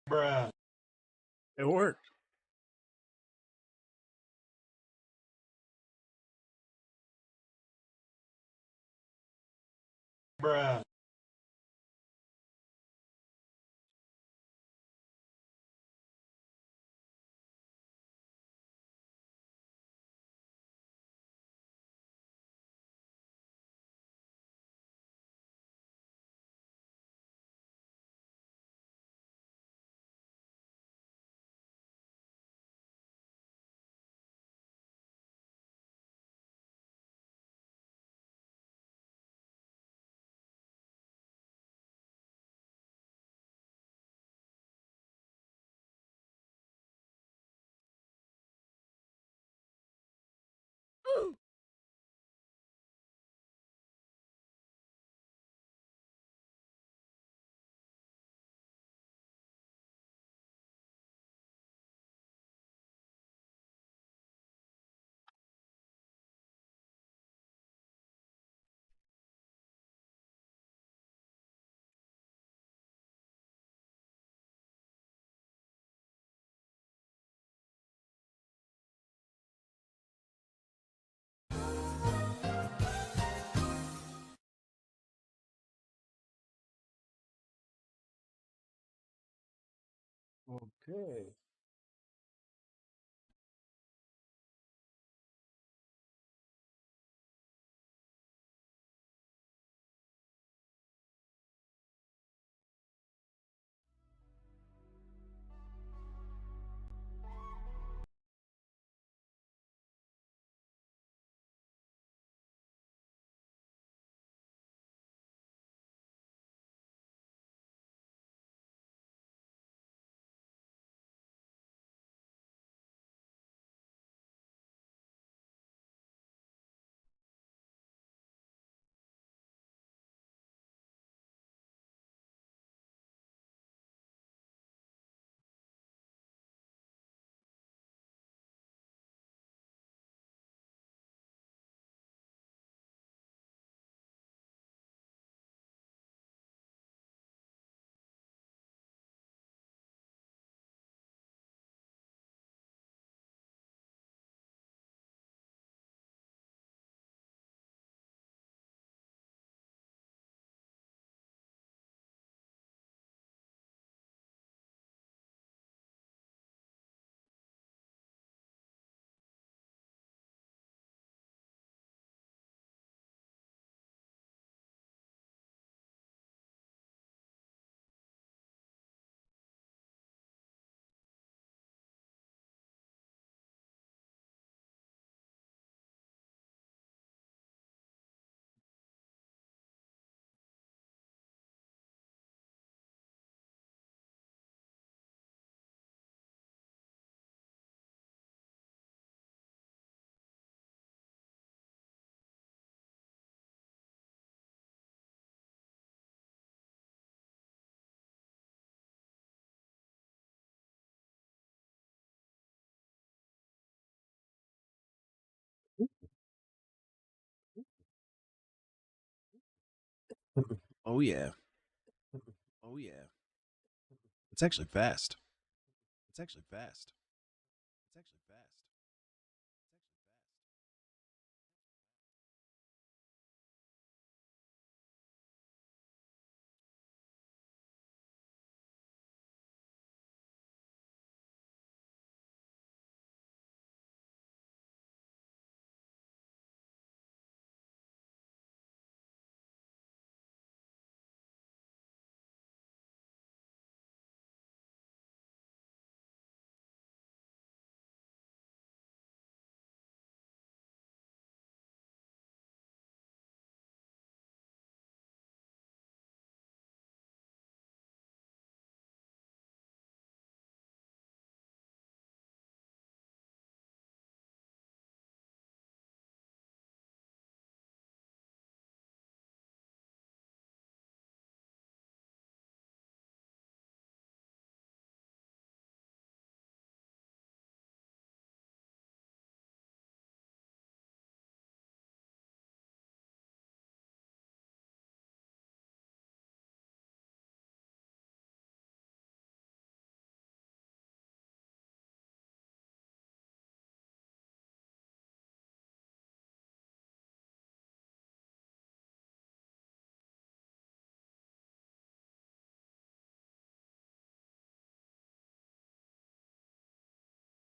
Bruh. It worked. Bruh. Okay. Oh yeah. Oh yeah. It's actually fast. It's actually fast. It's actually fast.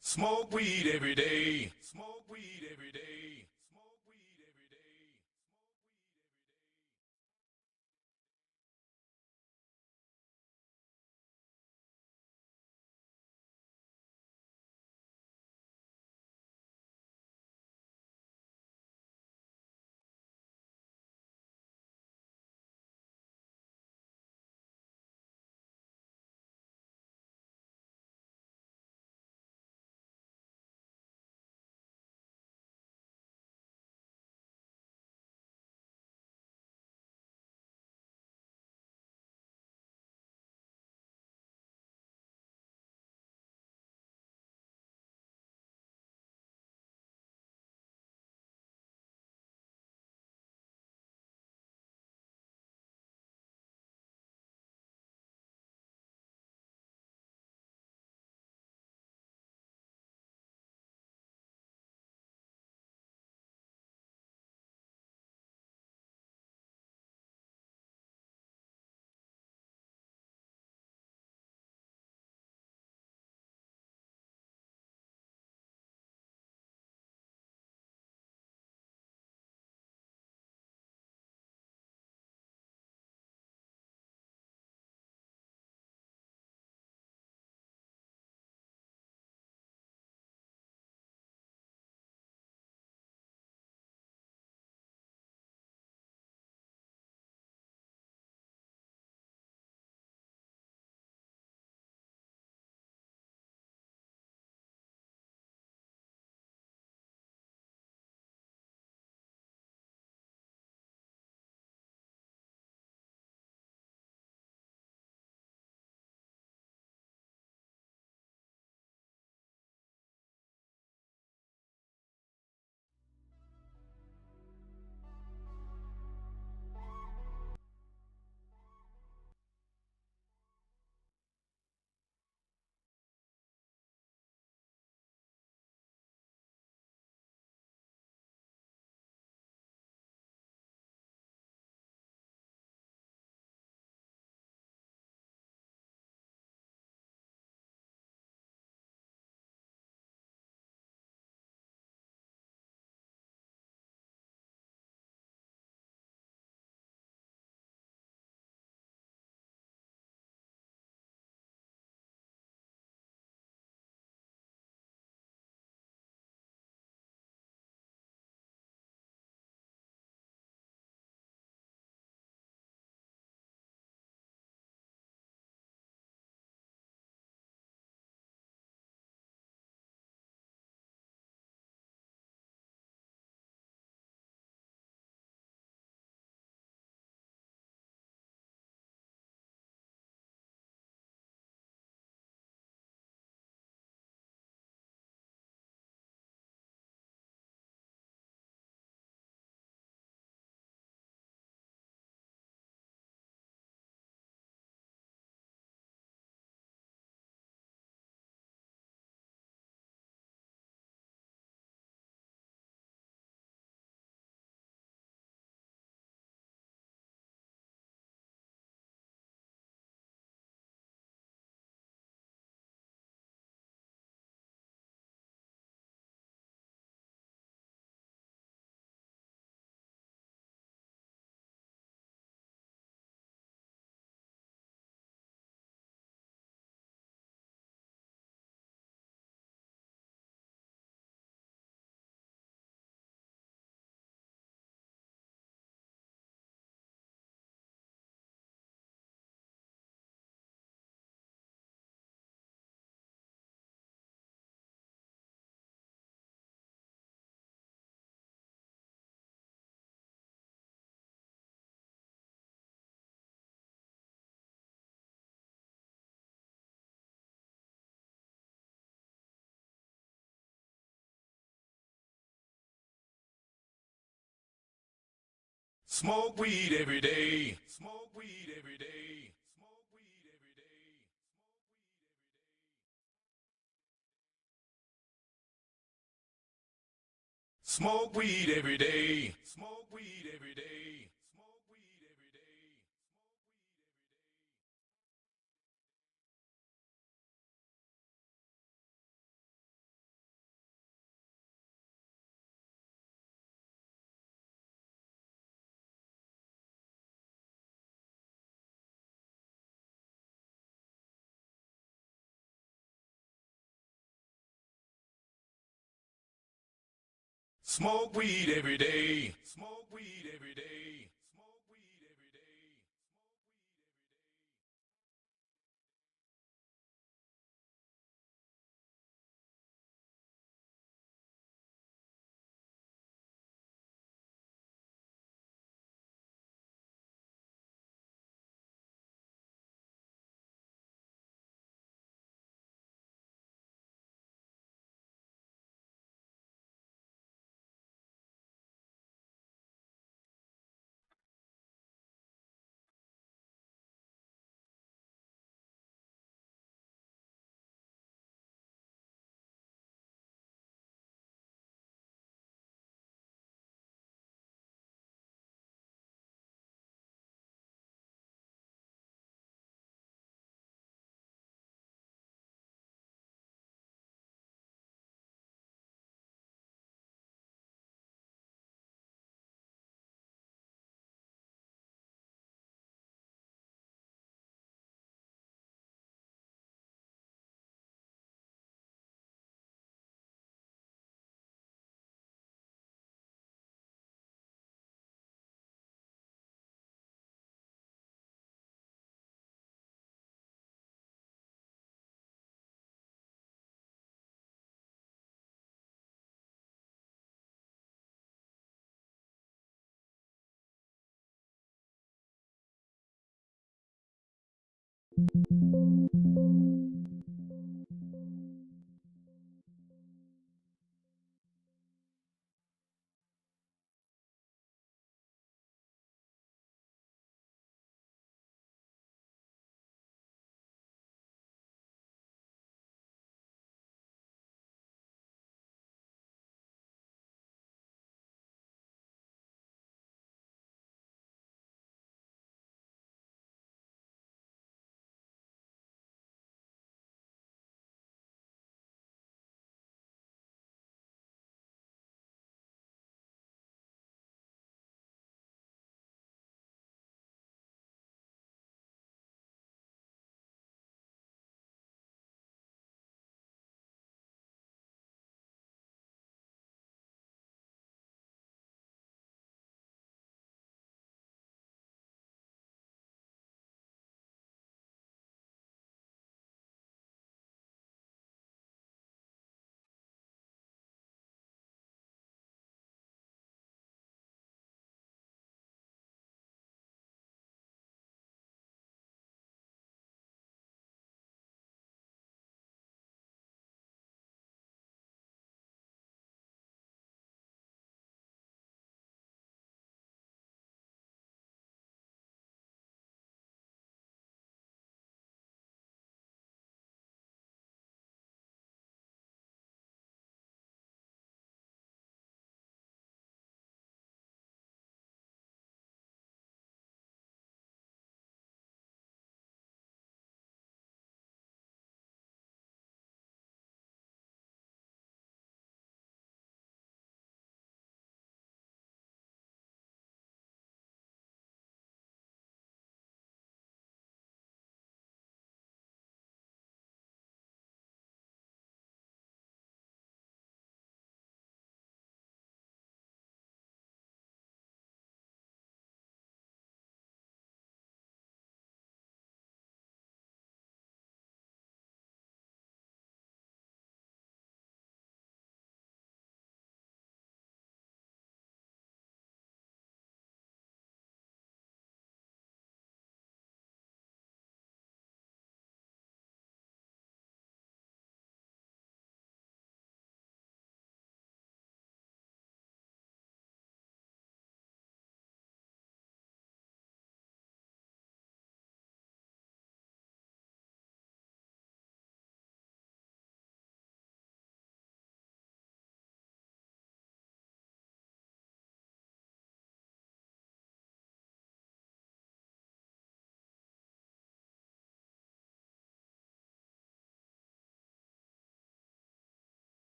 Smoke weed every day. Smoke weed every day. Smoke weed every day. Smoke weed every day. Smoke weed every day. Smoke weed every day. Smoke weed every day. Smoke weed every day. Smoke weed every day. Smoke weed every day. Smoke weed every day. Smoke weed every day.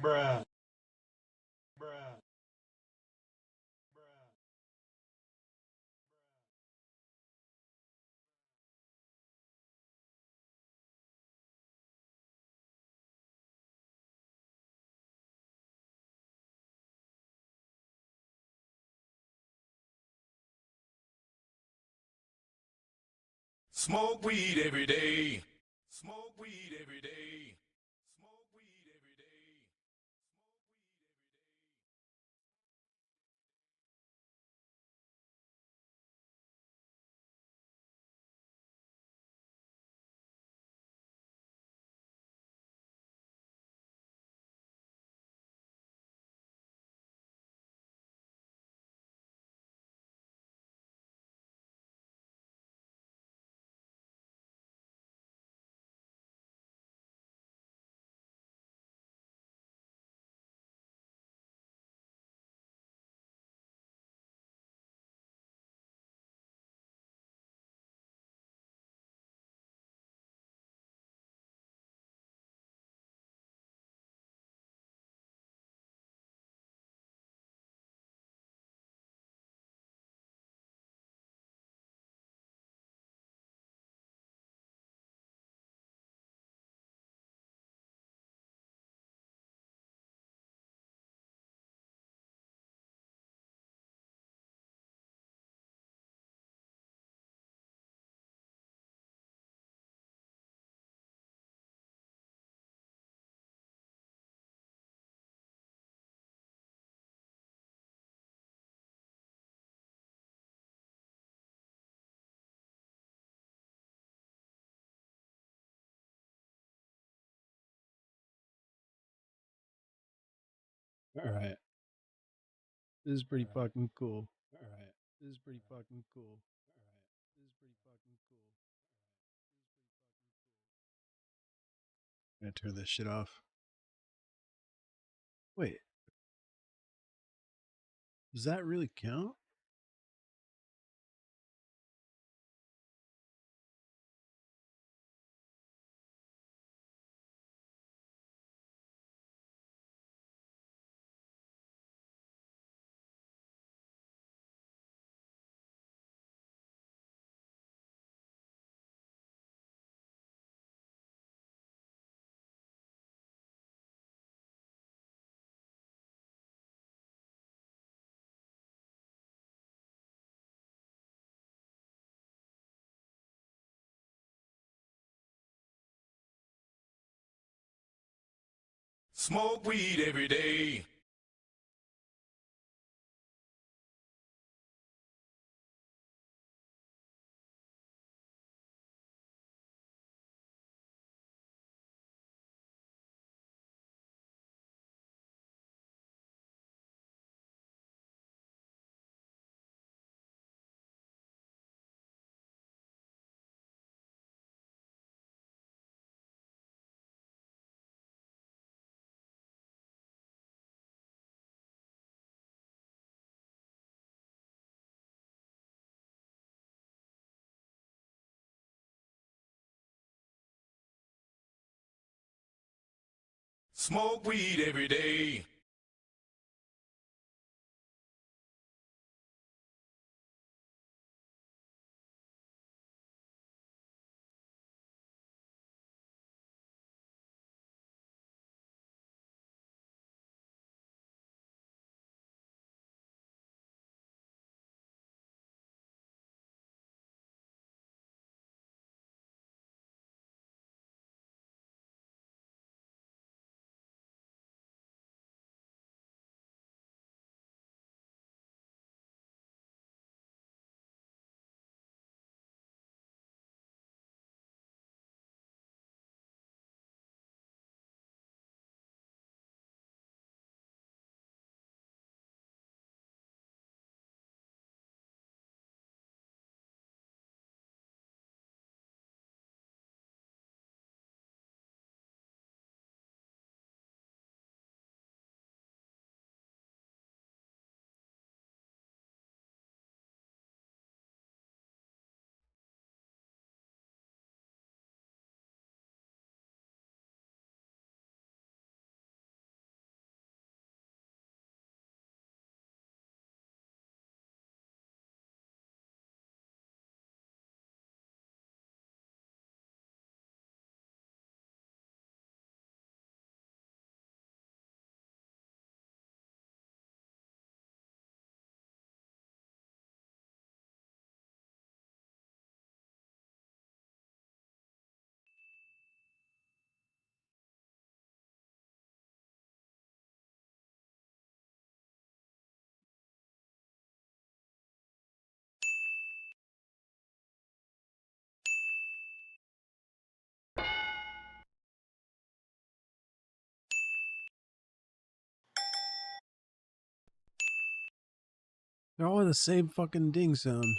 Bruh. Bruh. Bruh. Smoke weed every day. Smoke weed every day. Smoke weed every day. All right. This is pretty fucking cool. All right. This is pretty fucking cool. All right. This is pretty fucking cool. I'm gonna turn this shit off. Wait. Does that really count? Smoke weed every day. Smoke weed every day. They're all the same fucking ding sound.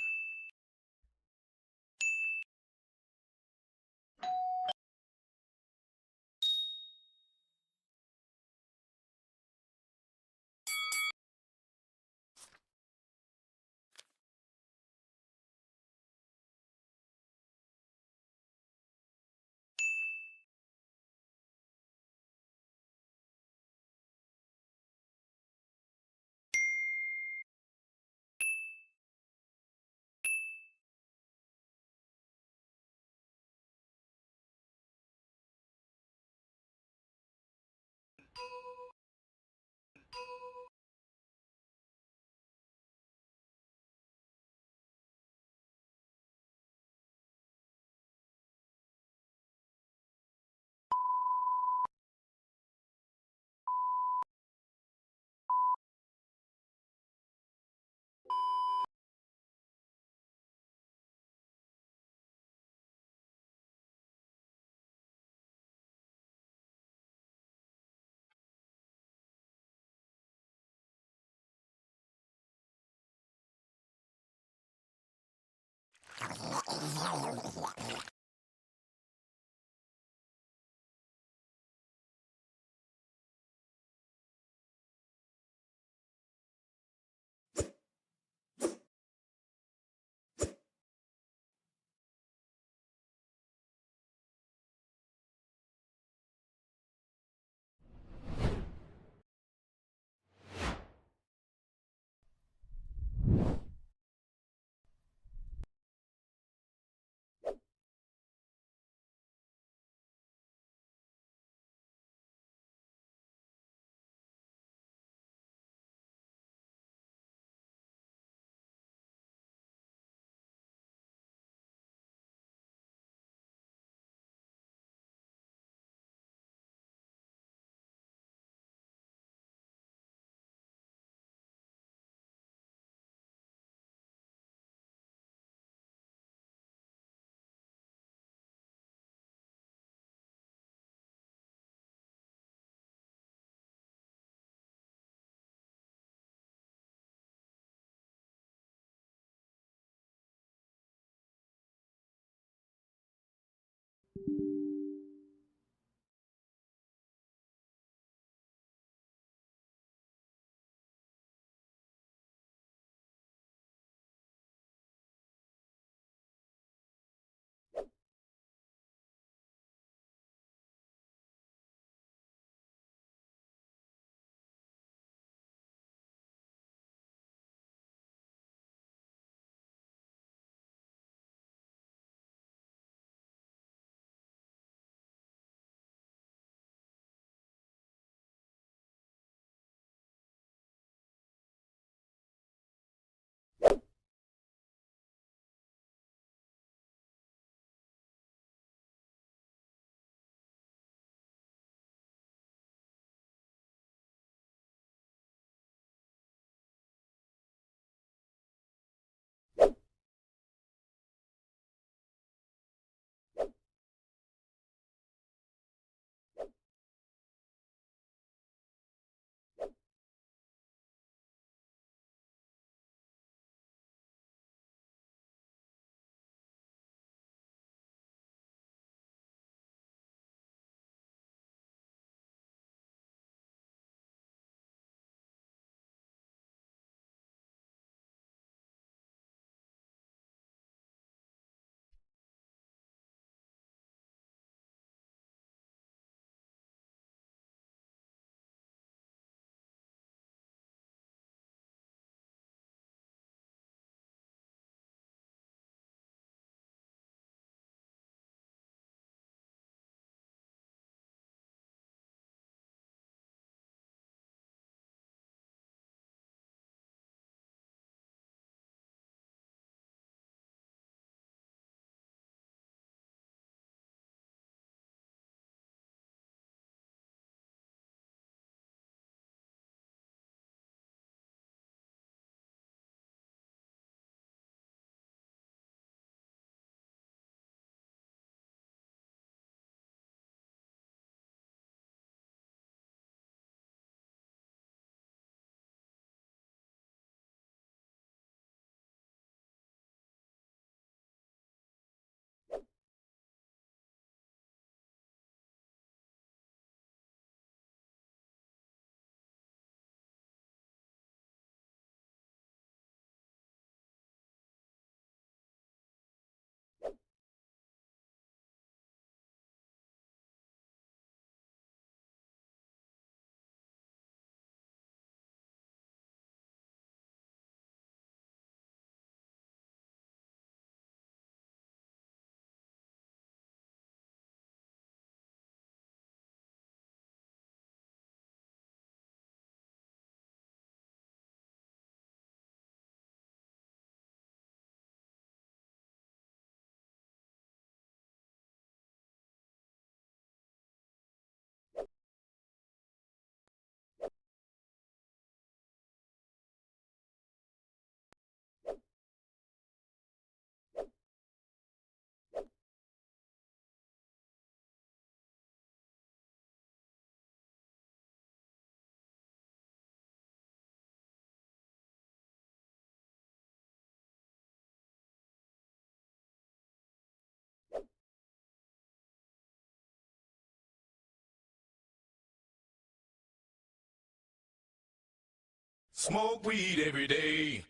Smoke weed every day.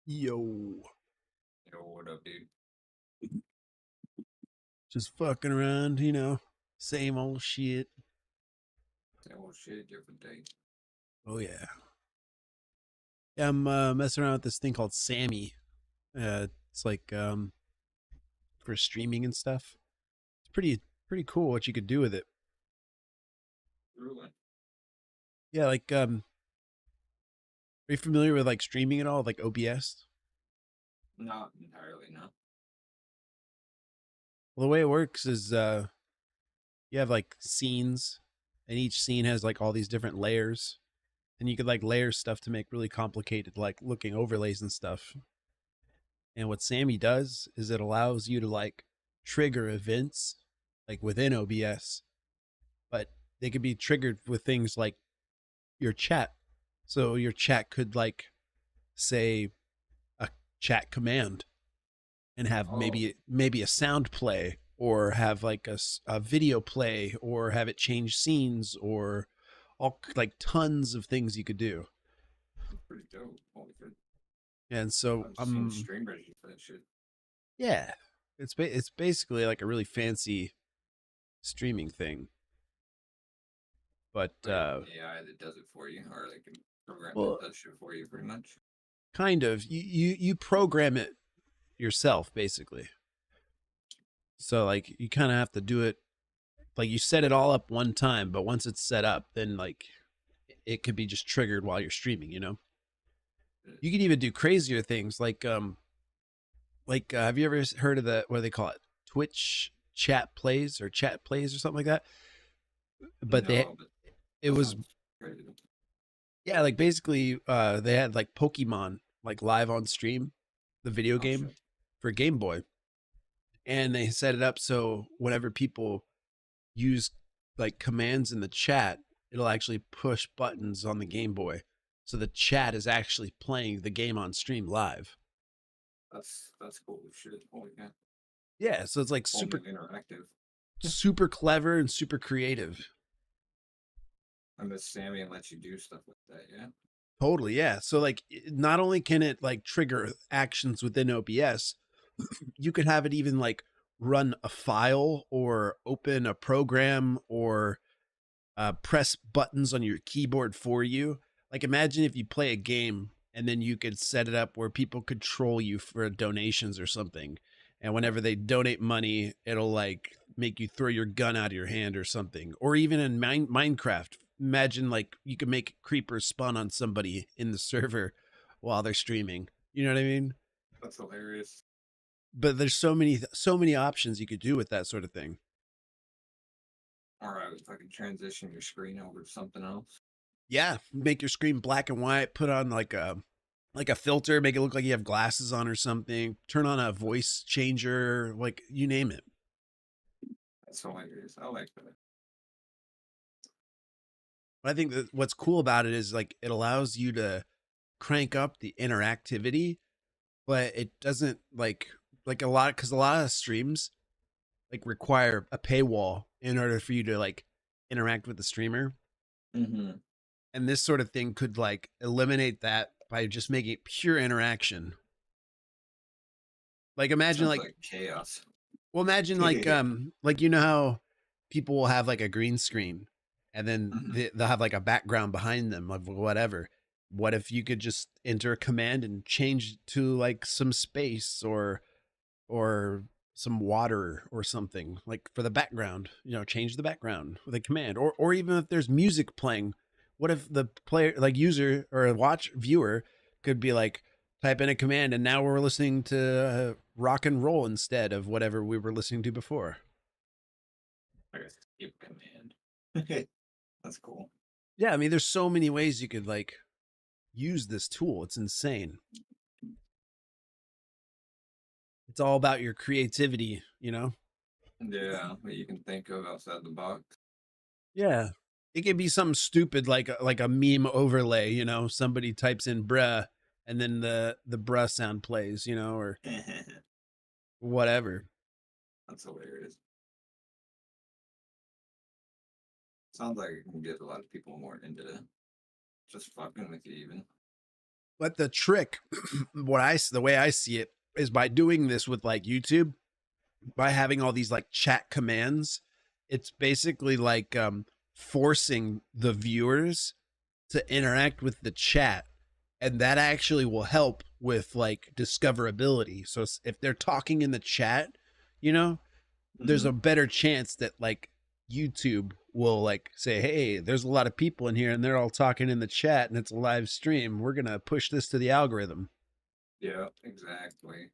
Yo, Yo, what up, dude? just fucking around, same old shit. Same old shit, different day. Oh yeah. Yeah, I'm messing around with this thing called Sammy. It's like for streaming and stuff. It's pretty cool what you could do with it. Really? Yeah, like are you familiar with like streaming at all, like OBS? Not entirely, no. Well, the way it works is you have like scenes, and each scene has like all these different layers, and you could like layer stuff to make really complicated like looking overlays and stuff. And what Sammy does is it allows you to like trigger events like within OBS, but they could be triggered with things like your chat. So your chat could like say a chat command and have maybe a sound play, or have like a video play, or have it change scenes, or all like tons of things you could do. That's pretty dope. Holy shit. And so I've seen streamers use that shit. yeah, it's basically like a really fancy streaming thing. But Like AI that does it for you, or like a program well, that does shit for you, pretty much. kind of. You program it yourself basically. So like you kind of have to do it, like you set it all up one time, but once it's set up, then like it could be just triggered while you're streaming, You could even do crazier things like have you ever heard of what do they call it? Twitch chat plays or chat plays or something like that? But it was crazy. Yeah, like basically they had like Pokemon like live on stream, the video game for Game Boy. And they set it up so whenever people use like commands in the chat, it'll actually push buttons on the Game Boy. So the chat is actually playing the game on stream live. That's cool shit. Holy cow. Yeah, so it's like super interactive. Super clever and super creative. I miss Sammy and let you do stuff like that, yeah. Totally, yeah. So like not only can it like trigger actions within OBS, you could have it even like run a file or open a program or press buttons on your keyboard for you. Like imagine if you play a game and then you could set it up where people could troll you for donations or something. And whenever they donate money, it'll like make you throw your gun out of your hand or something. Or even in Minecraft, imagine like you could make creepers spawn on somebody in the server while they're streaming. You know what I mean? That's hilarious. But there's so many options you could do with that sort of thing. All right, if I can transition your screen over to something else. Yeah, make your screen black and white, put on like a filter, make it look like you have glasses on or something, turn on a voice changer, like you name it. That's hilarious. I like that. I think that what's cool about it is like it allows you to crank up the interactivity, but it doesn't like a lot, because a lot of streams like require a paywall in order for you to like interact with the streamer. Mm-hmm. And this sort of thing could like eliminate that by just making it pure interaction. Like imagine like chaos. Well, imagine like you know how people will have like a green screen and then they'll have like a background behind them of whatever. What if you could just enter a command and change to like some space or some water or something, like for the background, change the background with a command, or even if there's music playing, what if the player, like user or viewer could be like type in a command and now we're listening to rock and roll instead of whatever we were listening to before. I guess skip command. That's cool. Yeah, I mean, there's so many ways you could like use this tool. It's insane. It's all about your creativity, you know? Yeah, what you can think of outside the box. Yeah. It can be something stupid like a meme overlay, you know, somebody types in bruh and then the bruh sound plays, you know, or whatever. That's hilarious. Sounds like it can get a lot of people more into just fucking with you even. But the trick, the way I see it is by doing this with like YouTube, by having all these like chat commands, it's basically like forcing the viewers to interact with the chat, and that actually will help with like discoverability. So if they're talking in the chat, you know, there's a better chance that like YouTube will like say, hey, there's a lot of people in here and they're all talking in the chat and it's a live stream. We're going to push this to the algorithm. Yeah, exactly.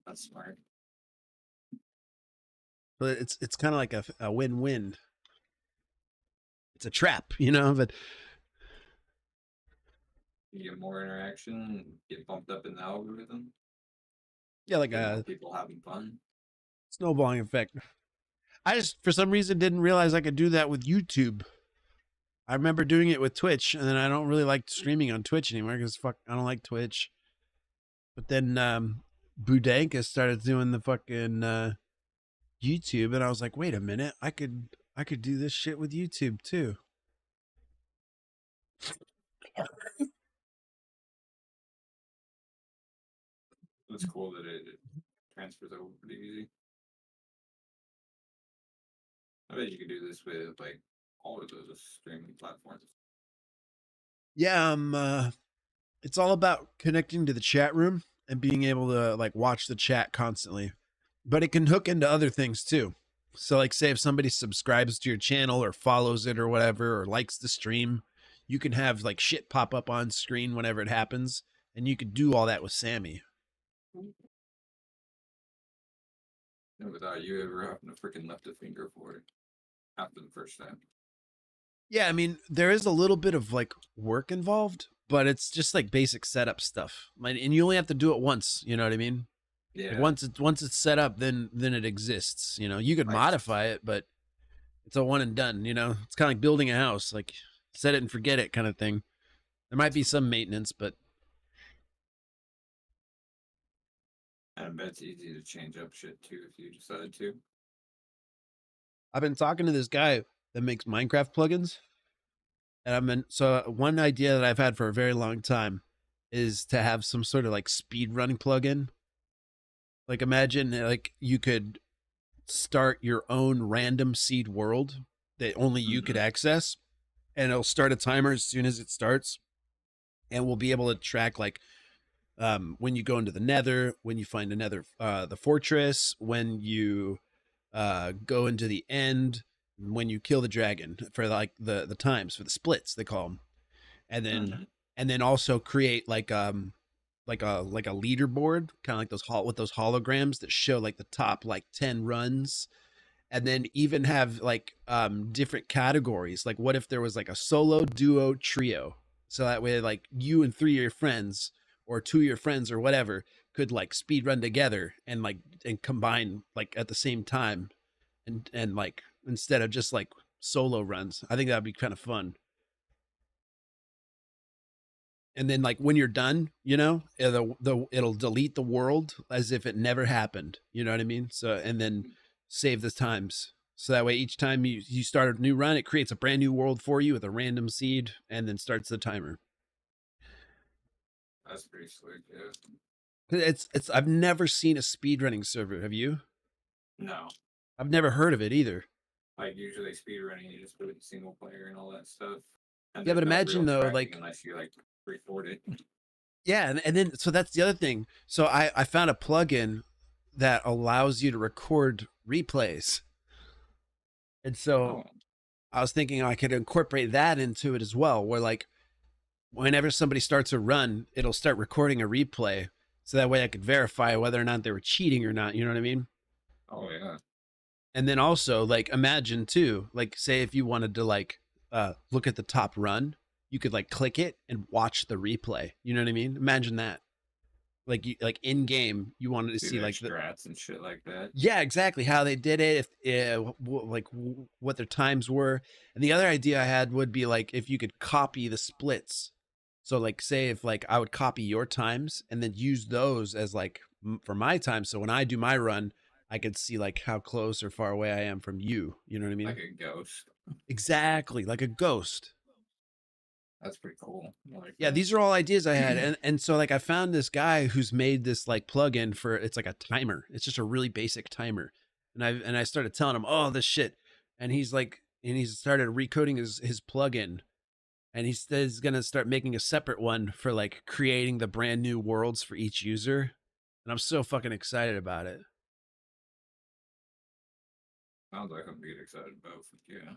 That's smart. But it's kind of like a win-win. It's a trap, you know, but You get more interaction, get bumped up in the algorithm. yeah, like Get more a people having fun. snowballing effect. I just, for some reason, didn't realize I could do that with YouTube. I remember doing it with Twitch, and then I don't really like streaming on Twitch anymore because I don't like Twitch. But then Budanka started doing the fucking YouTube, and I was like, wait a minute, I could do this shit with YouTube too. It's cool that it transfers over pretty easy. I bet you could do this with like all of those streaming platforms. Yeah, it's all about connecting to the chat room and being able to like watch the chat constantly. But it can hook into other things too. So like say if somebody subscribes to your channel or follows it or whatever or likes the stream, you can have like shit pop up on screen whenever it happens, and you could do all that with Sammy. And without you ever having to freaking lift a finger for it after the first time. Yeah, I mean, there is a little bit of like work involved, but it's just like basic setup stuff. And you only have to do it once, you know what I mean? Yeah. Once it's set up, then it exists. You know, you could Right. modify it, but it's a one and done. You know, it's kind of like building a house, like set it and forget it kind of thing. There might be some maintenance, but I bet it's easy to change up shit too if you decide to. I've been talking to this guy that makes Minecraft plugins, and so one idea that I've had for a very long time is to have some sort of like speed running plugin. Like imagine like you could start your own random seed world that only you could access, and it'll start a timer as soon as it starts, and we'll be able to track like when you go into the nether, when you find another the fortress, when you go into the end, when you kill the dragon, for like the times, for the splits they call them, and then also create like a leaderboard, kind of like those with those holograms that show like the top like 10 runs, and then even have like different categories. Like what if there was like a solo, duo, trio, so that way like you and 3 of your friends or 2 of your friends or whatever could like speed run together and like and combine like at the same time, and like instead of just like solo runs. I think that'd be kind of fun. And then like when you're done, you know, it'll delete the world as if it never happened. You know what I mean? So, and then save the times. So that way each time you start a new run, it creates a brand new world for you with a random seed and then starts the timer. That's pretty slick, yeah. It's I've never seen a speedrunning server. Have you? No. I've never heard of it either. Like usually speedrunning, you just put it in single player and all that stuff. And Yeah, there's but no imagine real though, tracking like unless you like record it. yeah, and then so that's the other thing. So I found a plugin that allows you to record replays. And so Oh, I was thinking I could incorporate that into it as well, where like whenever somebody starts a run, it'll start recording a replay. so that way I could verify whether or not they were cheating or not. You know what I mean? Oh yeah. And then also, like, imagine too, like, say if you wanted to like look at the top run, you could like click it and watch the replay. You know what I mean? Imagine that. Like you, like in game, you wanted to Do see their like the, strats and shit like that. yeah, exactly how they did it, if what their times were. And the other idea I had would be like if you could copy the splits. So like say if like I would copy your times and then use those as like for my time. So when I do my run, I could see like how close or far away I am from you. You know what I mean? Like a ghost. Exactly, like a ghost. That's pretty cool. I like Yeah, that. these are all ideas I had, and so like I found this guy who's made this like plugin for, it's like a timer. It's just a really basic timer, and I started telling him, oh, this shit, and he's like, and he's started recoding his plugin, and he says he's gonna start making a separate one for like creating the brand new worlds for each user, and I'm so fucking excited about it. Sounds like I'm getting excited about. Yeah.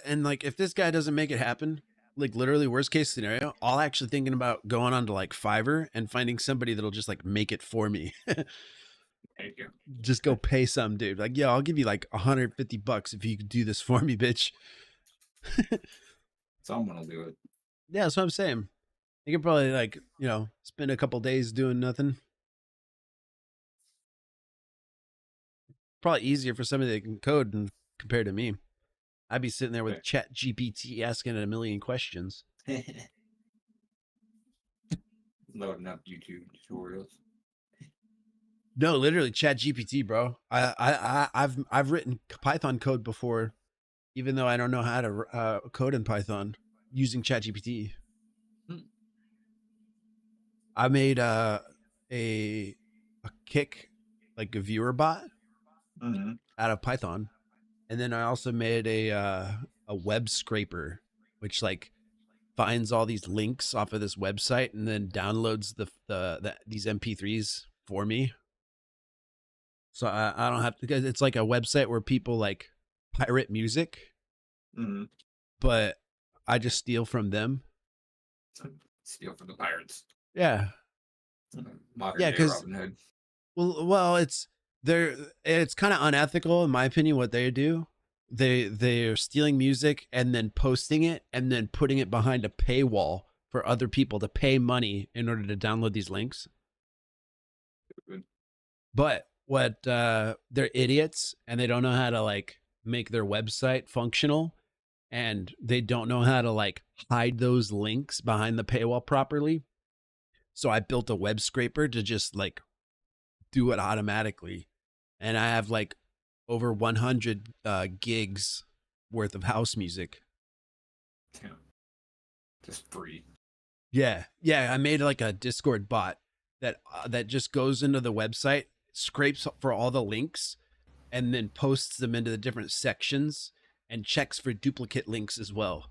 And like if this guy doesn't make it happen, like literally worst case scenario, I'll actually thinking about going on to like Fiverr and finding somebody that'll just like make it for me. Thank you. Just go pay some dude. Like, yeah, I'll give you like $150 if you could do this for me, bitch. Someone will do it. Yeah, that's what I'm saying. You could probably like, you know, spend a couple days doing nothing. Probably easier for somebody that can code and compared to me. I'd be sitting there with Right. Chat GPT asking it a million questions. Loading up YouTube tutorials. No, literally Chat GPT, bro. I've written Python code before, even though I don't know how to code in Python using Chat GPT. Hmm. I made a kick, like a viewer bot Mm-hmm. out of Python, and then I also made a web scraper, which like finds all these links off of this website and then downloads these MP3s for me. So I don't have to, because it's like a website where people like pirate music, Mm-hmm. but I just steal from them. Steal from the pirates. Yeah. Modern Yeah, day 'cause- Robin Hood. Well, it's kind of unethical in my opinion what they do. They're stealing music and then posting it and then putting it behind a paywall for other people to pay money in order to download these links. Good. But what they're idiots and they don't know how to like make their website functional, and they don't know how to like hide those links behind the paywall properly. So I built a web scraper to just like do it automatically, and I have like over 100 gigs worth of house music. Yeah. Just free. Yeah, I made like a Discord bot that just goes into the website, scrapes for all the links, and then posts them into the different sections and checks for duplicate links as well.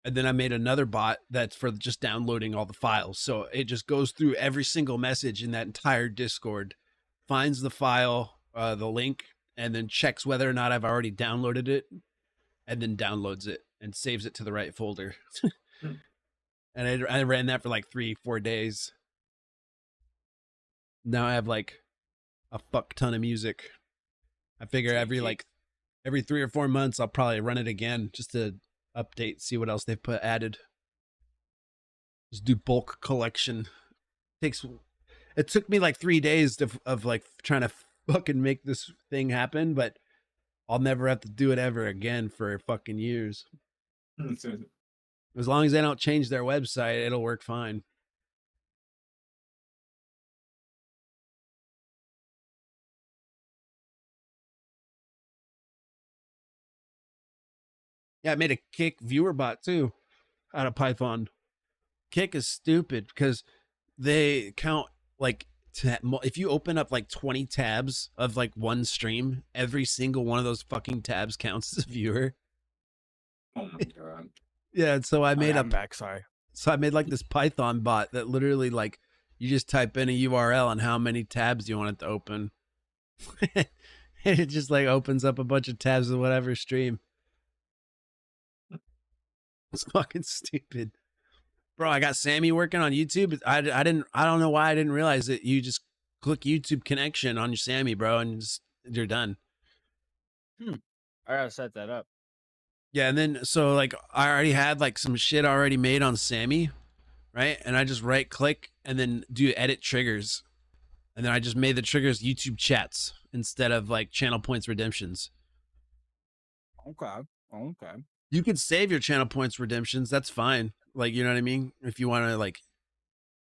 And then I made another bot that's for just downloading all the files. So it just goes through every single message in that entire Discord, finds the file, the link, and then checks whether or not I've already downloaded it, and then downloads it and saves it to the right folder. And I ran that for like 3-4 days. Now I have like a fuck ton of music. I figure every 3 or 4 months I'll probably run it again just to update, see what else they've added. Just do bulk collection. It took me like 3 days of like trying to fucking make this thing happen, but I'll never have to do it ever again for fucking years. As long as they don't change their website, it'll work fine. Yeah, I made a Kick viewer bot too out of Python. Kick is stupid because they count like if you open up like 20 tabs of like one stream, every single one of those fucking tabs counts as a viewer. Oh my god. Yeah, and so I made I'm back. Sorry. So I made like this Python bot that literally like you just type in a URL and how many tabs you want it to open. And it just like opens up a bunch of tabs of whatever stream. It's fucking stupid. Bro, I got Sammy working on YouTube. I don't know why I didn't realize that you just click YouTube connection on your Sammy, bro, and you're done. I gotta set that up. Yeah, and then so like I already had like some shit already made on Sammy, right? And I just right click and then do edit triggers. And then I just made the triggers YouTube chats instead of like channel points redemptions. Okay. You could save your channel points redemptions. That's fine. Like, you know what I mean? If you want to like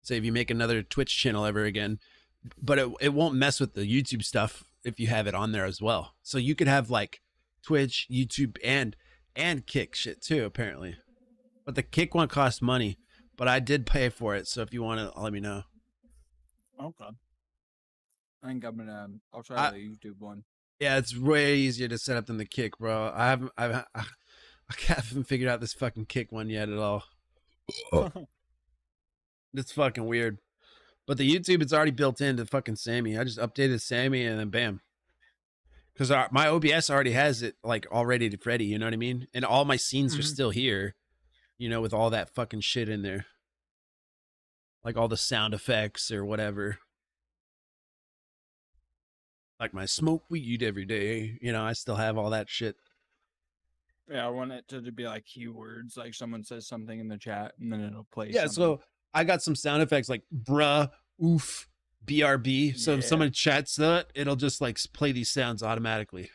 say if you make another Twitch channel ever again, but it won't mess with the YouTube stuff if you have it on there as well. So you could have like Twitch, YouTube, and Kick shit too, apparently. But the Kick one costs money, but I did pay for it. So if you want to, let me know. Okay. I think I'm gonna. I'll try the YouTube one. Yeah, it's way easier to set up than the Kick, bro. I haven't figured out this fucking Kick one yet at all. It's fucking weird. But the YouTube, it's already built into fucking Sammy. I just updated Sammy and then bam. Because my OBS already has it like already ready, you know what I mean? And all my scenes are still here, you know, with all that fucking shit in there. Like all the sound effects or whatever. Like my smoke weed every day. You know, I still have all that shit. Yeah, I want it to be like keywords, like someone says something in the chat and then it'll play. Yeah, something. so I got some sound effects like bruh, oof, BRB. So if someone chats that, it'll just like play these sounds automatically.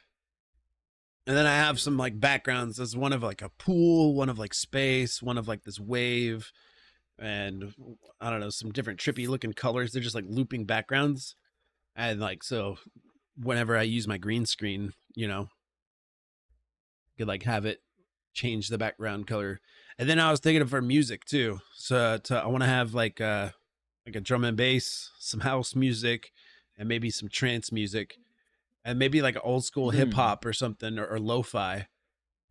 And then I have some like backgrounds. There's one of like a pool, one of like space, one of like this wave, and I don't know, some different trippy looking colors. They're just like looping backgrounds. And like, so whenever I use my green screen, you know, could like have it change the background color. And then I was thinking of for music too. So I want to have like a drum and bass, some house music, and maybe some trance music, and maybe like old school hip hop or something, or lo-fi.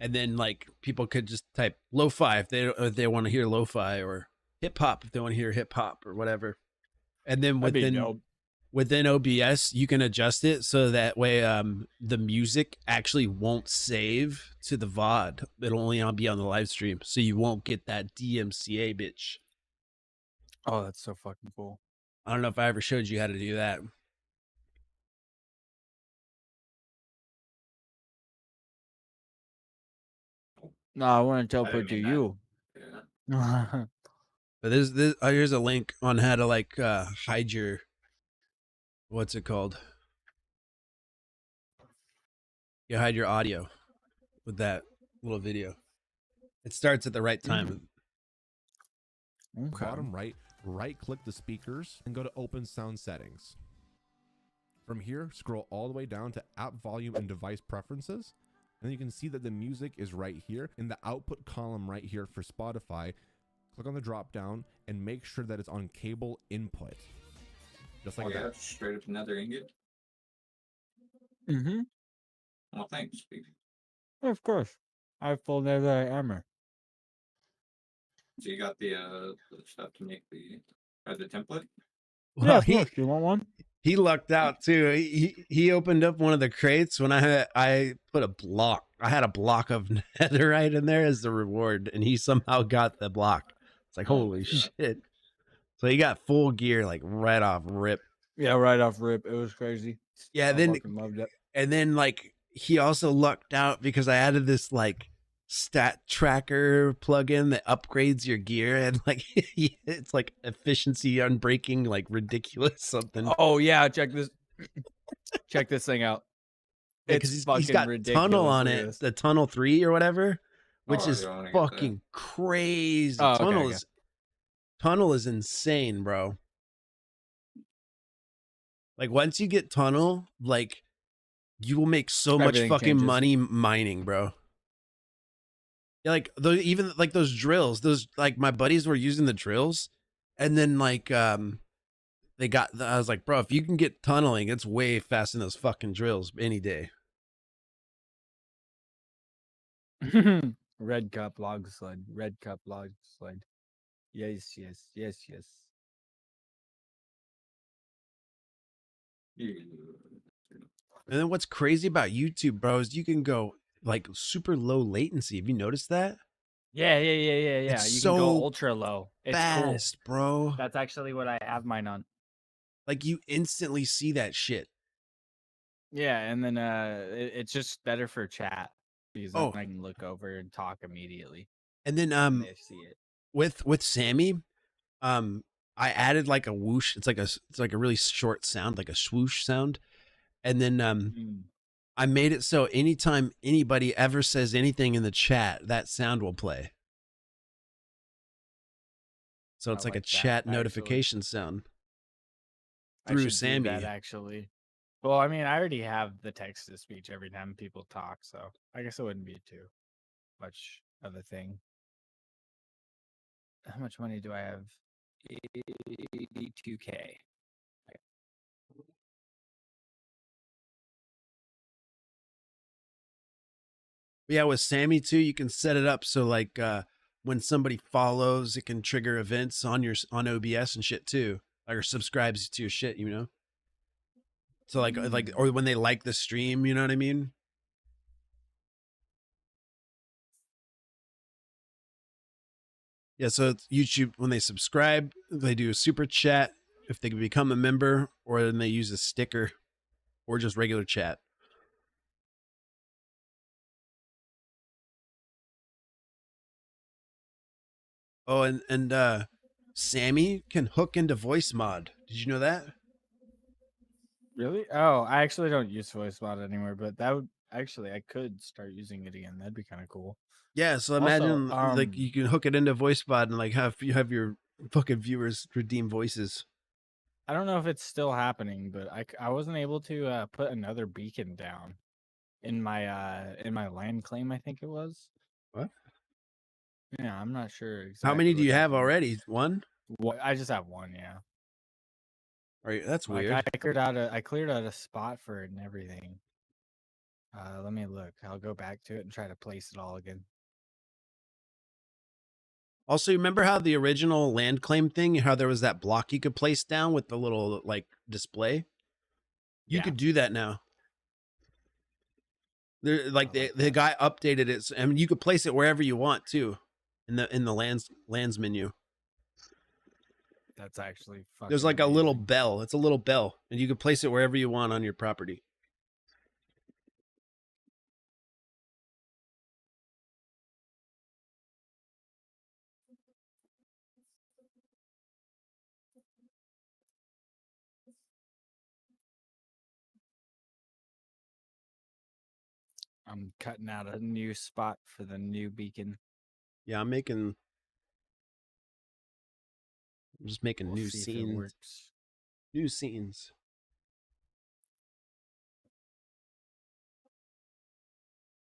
And then like people could just type lo-fi if they want to hear lo-fi, or hip hop if they want to hear hip hop or whatever. And then within OBS, you can adjust it so that way the music actually won't save to the VOD. It'll only be on the live stream, so you won't get that DMCA bitch. Oh, that's so fucking cool. I don't know if I ever showed you how to do that. No, I want to teleport to you. Yeah. But here's a link on how to like hide your, what's it called? You hide your audio with that little video. It starts at the right time. Okay. Bottom right click the speakers and go to open sound settings. From here, scroll all the way down to app volume and device preferences. And you can see that the music is right here in the output column right here for Spotify. Click on the drop down and make sure that it's on cable input. Just like that. Straight up another ingot. Mm-hmm. Well, thanks, Speedy. Of course. I full nether armor. So you got the stuff to make the template? Well, Yeah, of course. You want one? he lucked out too. He opened up one of the crates when I put a block. I had a block of netherite in there as the reward, and he somehow got the block. It's like, holy shit. So he got full gear like right off rip. Yeah, right off rip. It was crazy. Yeah, I then fucking loved it. and then like he also lucked out because I added this like stat tracker plugin that upgrades your gear, and like it's like efficiency unbreaking, like ridiculous something. Oh yeah, check this. Check this thing out. Because It's he's got ridiculous. tunnel on Look at it, this. the tunnel 3 or whatever, which Oh, is yeah, I wanna get that. fucking crazy. Oh, okay, Tunnel is insane, bro. Like once you get tunnel, like you will make so much Everything fucking changes. money mining, bro. Yeah, like those, even like those drills, those like my buddies were using the drills, and then like they got. I was like, bro, if you can get tunneling, it's way faster than those fucking drills any day. Red cup log slide. Red cup log slide. Yes, yes, yes, yes. And then what's crazy about YouTube, bro, is you can go like super low latency. Have you noticed that? Yeah. It's You can go so ultra low. It's fast, bro. cool. That's actually what I have mine on. Like you instantly see that shit. Yeah, and then it's just better for chat because then Oh, I can look over and talk immediately and then when they see it. with Sammy, I added like a whoosh. It's like a really short sound, like a swoosh sound. And then I made it so anytime anybody ever says anything in the chat, that sound will play. So it's I like a like that, chat actually. notification sound I through should do Sammy. that actually. Well, I mean, I already have the text to speech every time people talk, so I guess it wouldn't be too much of a thing. How much money do I have? 82K. Yeah, with Sammy too, you can set it up so like when somebody follows, it can trigger events on on OBS and shit too, or subscribes to your shit, you know. So like or when they like the stream, you know what I mean. Yeah, so it's YouTube when they subscribe, they do a super chat if they become a member, or then they use a sticker, or just regular chat. Oh, and Sammy can hook into voice mod. Did you know that? Really? Oh, I actually don't use VoiceBot anymore, but that would actually I could start using it again. That'd be kind of cool. Yeah, so Also, imagine like you can hook it into VoiceBot and like have your fucking viewers redeem voices. I don't know if it's still happening, but I wasn't able to put another beacon down in my land claim. I think it was. What? Yeah, I'm not sure exactly. How many do what you have happened. already? One? What? I just have one. Yeah. That's Like weird. I cleared out a spot for it and everything. Let me look. I'll go back to it and try to place it all again. Also, remember how the original land claim thing, how there was that block you could place down with the little like display? You Yeah. could do that now. There, like I like the that. guy updated it. I mean, you could place it wherever you want too, in the lands menu. That's actually fucking There's like a little amazing. bell. It's a little bell, and you can place it wherever you want on your property. I'm cutting out a new spot for the new beacon. Yeah, I'm just making We'll new see if it scenes. works. New scenes.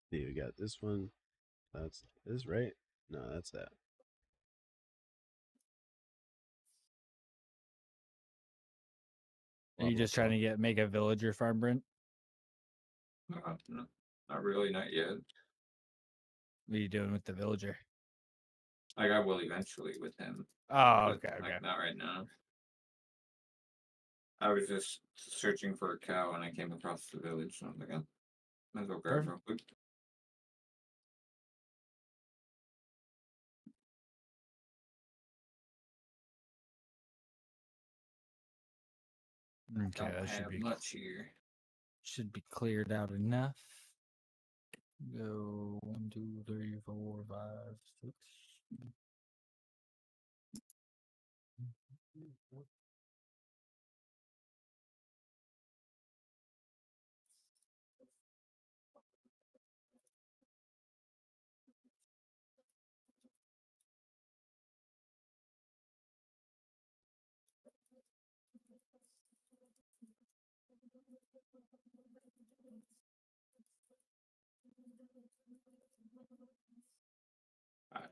See, we got this one. That's this, right? No, that's that. Are you just trying to make a villager farm, Brent? No, not really, not yet. What are you doing with the villager? Like I will eventually with him. Oh, but, okay, okay. Like not right now. I was just searching for a cow and I came across the village. So I'm like, oh, might as well grab it real quick. Okay, that should be cleared out enough. Go 1, 2, 3, 4, 5, 6.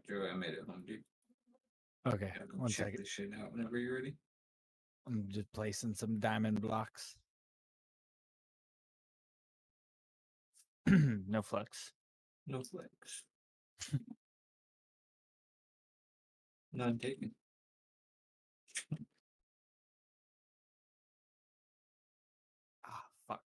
Joey, I made it home, dude. Okay, Go check this shit out whenever you're ready. I'm just placing some diamond blocks. No flex. No flex. None taken. Ah, fuck.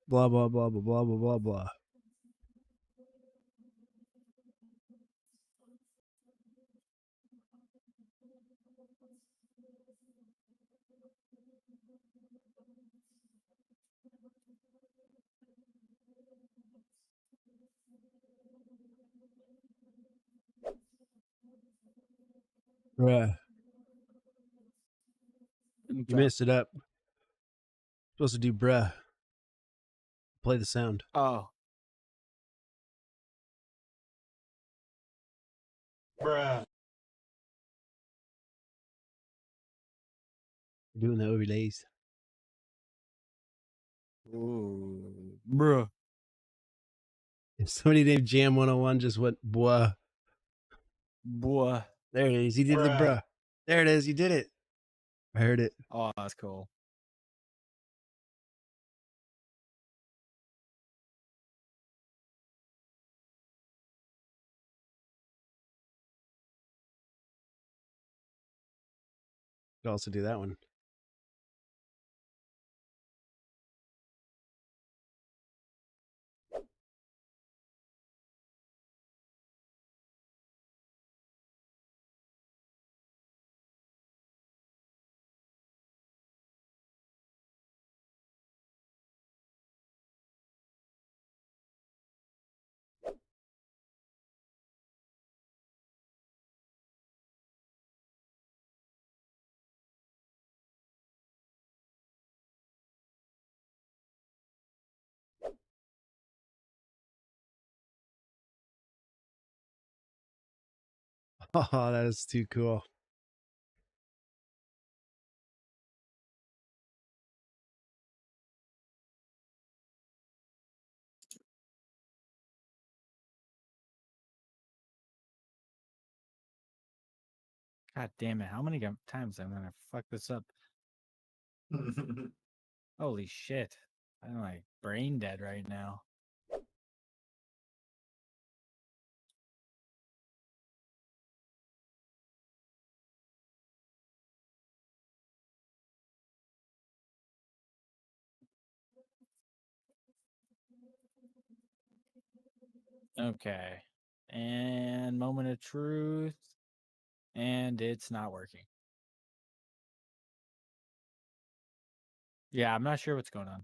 Blah blah blah blah blah blah blah blah. Bruh, you Okay. messed it up. Supposed to do bruh. Play the sound. Oh, Bruh. Doing the overlays. ooh, bruh. If somebody named Jam 101 just went bruh. Boy. There it is. He did the Bruh. bruh. There it is. He did it. I heard it. Oh, that's cool. Could also do that one. Oh, that is too cool. God damn it. How many times am I going to fuck this up? Holy shit. I'm like brain dead right now. Okay. And moment of truth. And it's not working. Yeah, I'm not sure what's going on.